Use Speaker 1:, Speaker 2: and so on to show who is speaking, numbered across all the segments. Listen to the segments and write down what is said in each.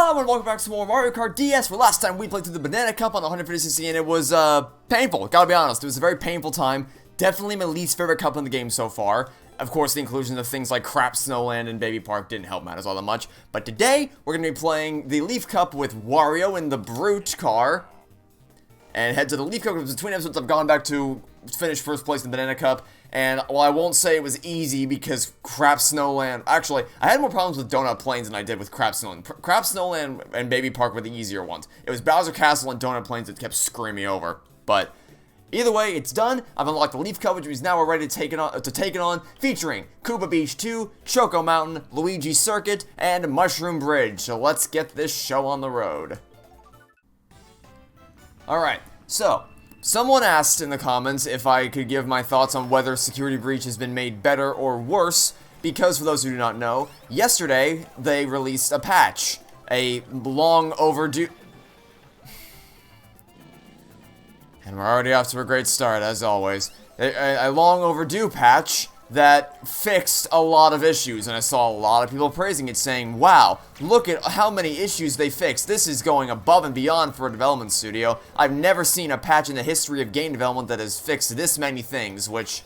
Speaker 1: Hello and welcome back to some more Mario Kart DS, where last time we played through the Banana Cup on the 150cc and it was, painful, gotta be honest. It was a very painful time. Definitely my least favorite cup in the game so far. Of course, the inclusion of things like Crap Snowland and Baby Park didn't help matters all that much. But today, we're gonna be playing the Leaf Cup with Wario in the Brute car. And head to the Leaf Cup, because between episodes I've gone back to finish first place in the Banana Cup. And while I won't say it was easy because Crap Snowland... Actually, I had more problems with Donut Plains than I did with Crap Snowland. Crap Snowland and Baby Park were the easier ones. It was Bowser Castle and Donut Plains that kept screwing me over. But either way, it's done. I've unlocked the Leaf Cup, which means now we're ready to take it on, featuring Koopa Beach 2, Choco Mountain, Luigi Circuit, and Mushroom Bridge. So let's get this show on the road. Alright, so... someone asked in the comments if I could give my thoughts on whether Security Breach has been made better or worse, because for those who do not know, yesterday they released a patch. A long overdue... and we're already off to a great start, as always. A long overdue patch that fixed a lot of issues, and I saw a lot of people praising it, saying, wow, look at how many issues they fixed. This is going above and beyond for a development studio. I've never seen a patch in the history of game development that has fixed this many things, which,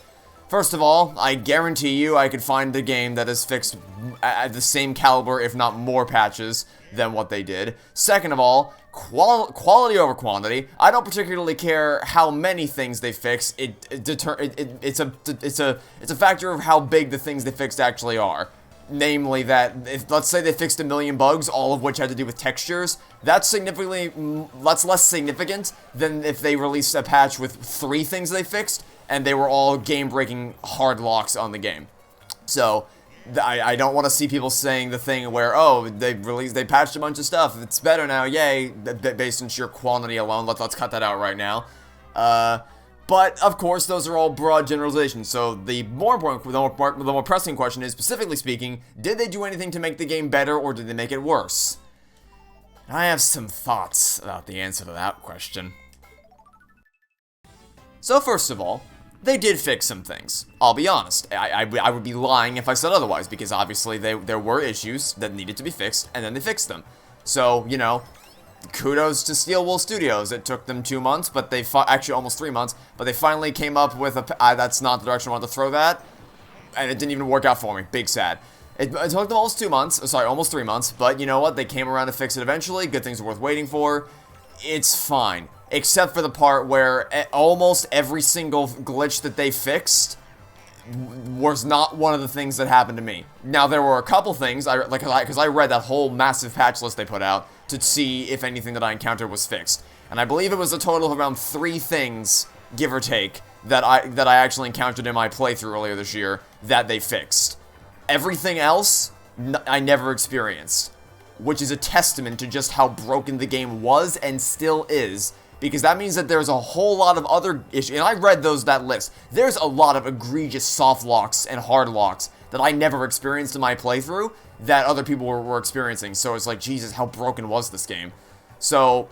Speaker 1: first of all, I guarantee you I could find a game that has fixed at the same caliber, if not more patches than what they did. Second of all, quality over quantity. I don't particularly care how many things they fix. It's a factor of how big the things they fixed actually are. Namely that, if let's say they fixed 1 million bugs, all of which had to do with textures, that's less significant than if they released a patch with 3 things they fixed, and they were all game-breaking hard locks on the game. So, I don't want to see people saying the thing where, oh, they patched a bunch of stuff, it's better now, yay, based on sheer quantity alone. Let's cut that out right now. But, of course, those are all broad generalizations, so the more important, the more pressing question is, specifically speaking, did they do anything to make the game better, or did they make it worse? I have some thoughts about the answer to that question. So, first of all, they did fix some things. I'll be honest. I would be lying if I said otherwise, because obviously there were issues that needed to be fixed, and then they fixed them. So, you know, kudos to Steel Wool Studios. It took them 2 months, but they actually almost 3 months, but they finally came up with a... that's not the direction I wanted to throw that, and it didn't even work out for me. Big sad. It took them almost 2 months, sorry, almost 3 months, but you know what? They came around to fix it eventually. Good things are worth waiting for. It's fine. Except for the part where almost every single glitch that they fixed was not one of the things that happened to me. Now, there were a couple things, because I read that whole massive patch list they put out to see if anything that I encountered was fixed. And I believe it was a total of around 3 things, give or take, that I actually encountered in my playthrough earlier this year that they fixed. Everything else, I never experienced. Which is a testament to just how broken the game was and still is. Because that means that there's a whole lot of other issues, and I read that list. There's a lot of egregious soft locks and hard locks that I never experienced in my playthrough that other people were experiencing. So it's like, Jesus, how broken was this game? So,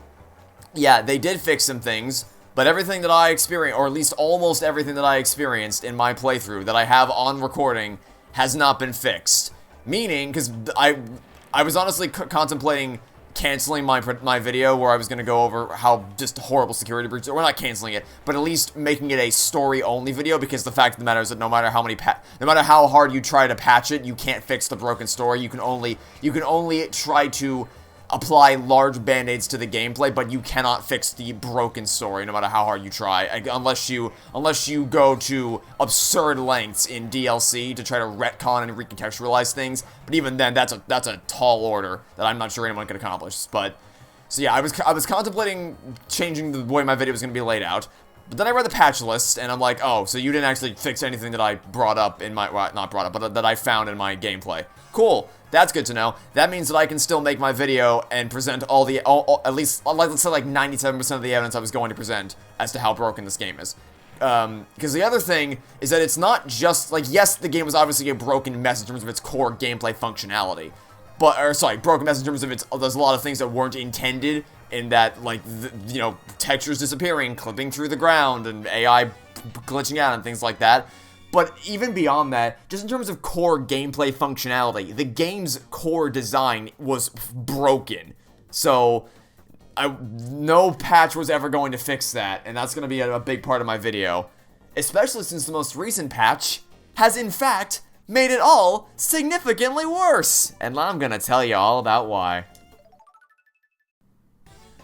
Speaker 1: yeah, they did fix some things, but everything that I experienced, or at least almost everything that I experienced in my playthrough that I have on recording, has not been fixed. Meaning, because I was honestly contemplating canceling my video where I was going to go over how just horrible security breaches, or we're not canceling it, but at least making it a story-only video, because the fact of the matter is that no matter how hard you try to patch it, you can't fix the broken story. You can only try to apply large band-aids to the gameplay, but you cannot fix the broken story no matter how hard you try, unless you go to absurd lengths in DLC to try to retcon and recontextualize things. But even then, that's a tall order that I'm not sure anyone can accomplish. But so yeah, I was contemplating changing the way my video was going to be laid out. But then I read the patch list, and I'm like, oh, so you didn't actually fix anything that I brought up in my, well, not brought up, but that I found in my gameplay. Cool. That's good to know. That means that I can still make my video and present at least, let's say like 97% of the evidence I was going to present as to how broken this game is. Because the other thing is that it's not just, like, yes, the game was obviously a broken mess in terms of its core gameplay functionality. Broken mess in terms of there's a lot of things that weren't intended, in that, like, you know, textures disappearing, clipping through the ground, and AI glitching out and things like that. But even beyond that, just in terms of core gameplay functionality, the game's core design was broken. So, no patch was ever going to fix that, and that's going to be a big part of my video. Especially since the most recent patch has, in fact, made it all significantly worse. And I'm going to tell you all about why.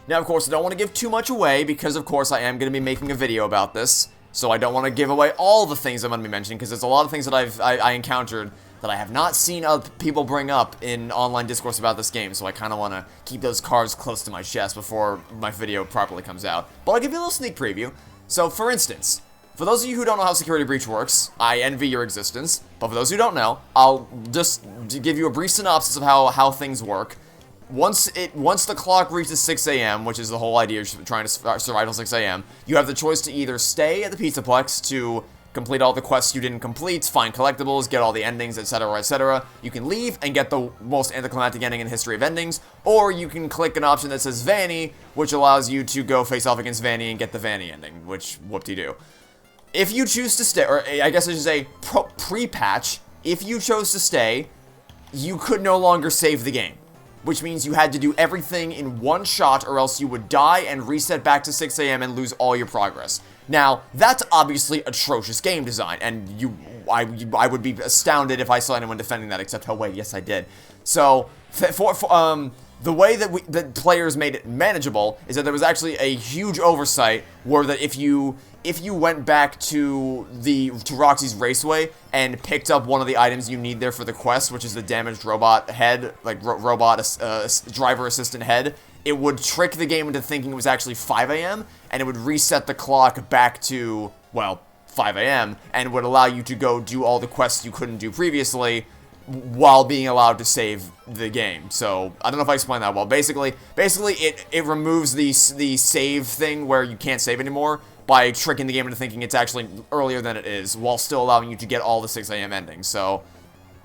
Speaker 1: Now, of course, I don't want to give too much away, because, of course, I am going to be making a video about this. So I don't want to give away all the things I'm going to be mentioning, because there's a lot of things that I encountered that I have not seen other people bring up in online discourse about this game, so I kind of want to keep those cards close to my chest before my video properly comes out. But I'll give you a little sneak preview. So, for instance, for those of you who don't know how Security Breach works, I envy your existence, but for those who don't know, I'll just give you a brief synopsis of how things work. Once the clock reaches 6 a.m., which is the whole idea of trying to survive until 6 a.m., you have the choice to either stay at the Pizzaplex to complete all the quests you didn't complete, find collectibles, get all the endings, etc., etc. You can leave and get the most anticlimactic ending in the history of endings, or you can click an option that says Vanny, which allows you to go face off against Vanny and get the Vanny ending, which whoop-de-doo. If you choose to stay, or I guess I should say pre-patch, if you chose to stay, you could no longer save the game, which means you had to do everything in one shot or else you would die and reset back to 6 a.m. and lose all your progress. Now, that's obviously atrocious game design, and I would be astounded if I saw anyone defending that, except, oh wait, yes I did. So, the way that players made it manageable is that there was actually a huge oversight where that if you went back to Roxy's Raceway and picked up one of the items you need there for the quest, which is the damaged robot head, like robot driver assistant head, it would trick the game into thinking it was actually 5 a.m. and it would reset the clock back to, well, 5 a.m. and would allow you to go do all the quests you couldn't do previously while being allowed to save the game. So, I don't know if I explained that well. Basically it removes the save thing where you can't save anymore by tricking the game into thinking it's actually earlier than it is, while still allowing you to get all the 6 a.m. endings. So,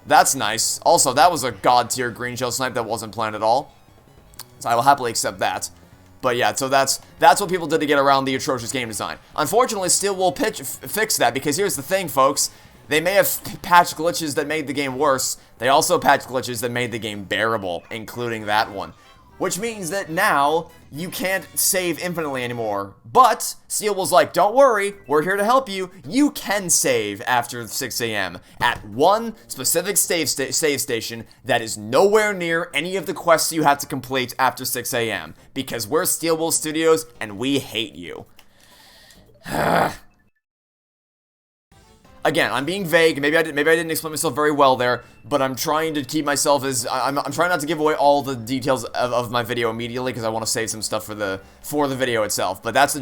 Speaker 1: that's nice. Also, that was a god-tier green shell snipe that wasn't planned at all. So I will happily accept that. But yeah, so that's what people did to get around the atrocious game design. Unfortunately, Steel will fix that, because here's the thing, folks. They may have patched glitches that made the game worse. They also patched glitches that made the game bearable, including that one. Which means that now, you can't save infinitely anymore. But, Steel was like, don't worry, we're here to help you. You can save after 6 a.m. at one specific save station that is nowhere near any of the quests you have to complete after 6 a.m. Because we're Steel Wool Studios, and we hate you. Again, I'm being vague. Maybe I didn't explain myself very well there, but I'm trying to keep myself as I'm trying not to give away all the details of my video immediately, because I want to save some stuff for the video itself. But that's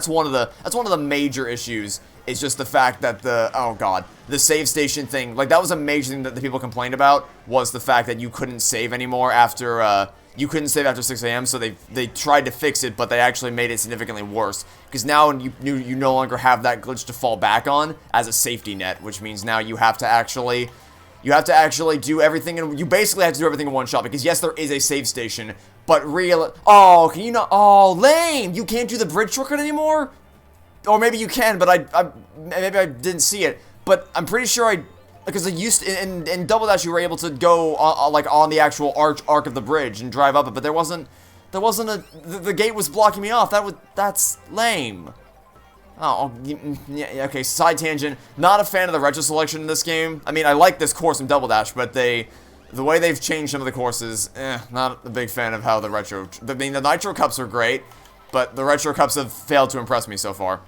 Speaker 1: one of the major issues. Is just the fact that the save station thing, like, that was a major thing that the people complained about, was the fact that you couldn't save anymore after 6 a.m. So they tried to fix it, but they actually made it significantly worse, because now you no longer have that glitch to fall back on as a safety net, which means now you have to actually do everything, and you basically have to do everything in one shot, because yes, there is a save station, but can you not? Oh, lame! You can't do the bridge shortcut anymore? Or maybe you can, but maybe I didn't see it. But I'm pretty sure because in Double Dash you were able to go on the actual arc of the bridge and drive up it, but the gate was blocking me off. That's lame. Oh, yeah, okay, side tangent. Not a fan of the retro selection in this game. I mean, I like this course in Double Dash, but the way they've changed some of the courses, not a big fan of how the Nitro Cups are great, but the Retro Cups have failed to impress me so far.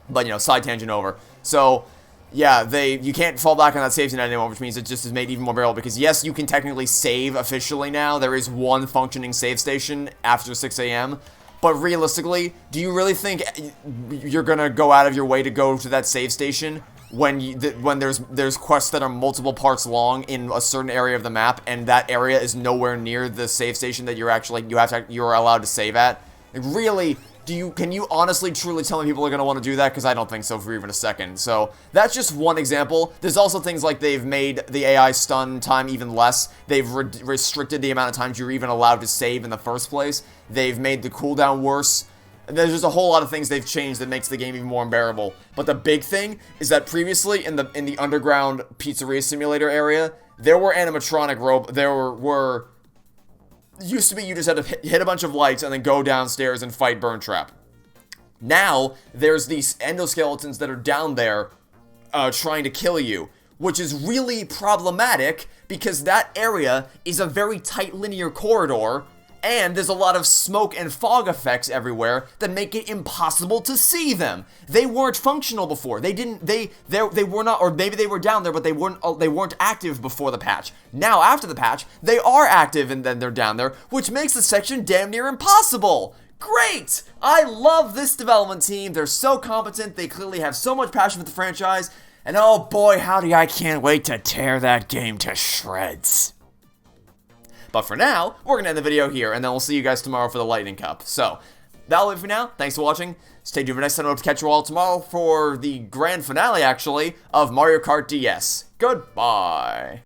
Speaker 1: But, side tangent over. So, yeah, you can't fall back on that safety net anymore, which means it just is made even more bearable, because yes, you can technically save officially now. There is one functioning save station after 6 a.m., but realistically, do you really think you're gonna go out of your way to go to that save station when there's quests that are multiple parts long in a certain area of the map, and that area is nowhere near the save station that you're allowed to save at? Like, really, can you honestly truly tell me people are going to want to do that? Because I don't think so for even a second. So, that's just one example. There's also things like they've made the AI stun time even less. They've restricted the amount of times you're even allowed to save in the first place. They've made the cooldown worse. There's just a whole lot of things they've changed that makes the game even more unbearable. But the big thing is that previously in the underground pizzeria simulator area, there were animatronic robots. used to be you just had to hit a bunch of lights and then go downstairs and fight Burn Trap. Now, there's these endoskeletons that are down there trying to kill you, which is really problematic because that area is a very tight linear corridor, and there's a lot of smoke and fog effects everywhere that make it impossible to see them. They weren't functional before. They were not, or maybe they were down there, but they weren't active before the patch. Now, after the patch, they are active and then they're down there, which makes the section damn near impossible. Great! I love this development team. They're so competent. They clearly have so much passion for the franchise. And oh boy, howdy, I can't wait to tear that game to shreds. But for now, we're going to end the video here, and then we'll see you guys tomorrow for the Lightning Cup. So, that'll be it for now. Thanks for watching. Stay tuned for next time. I hope to catch you all tomorrow for the grand finale, actually, of Mario Kart DS. Goodbye.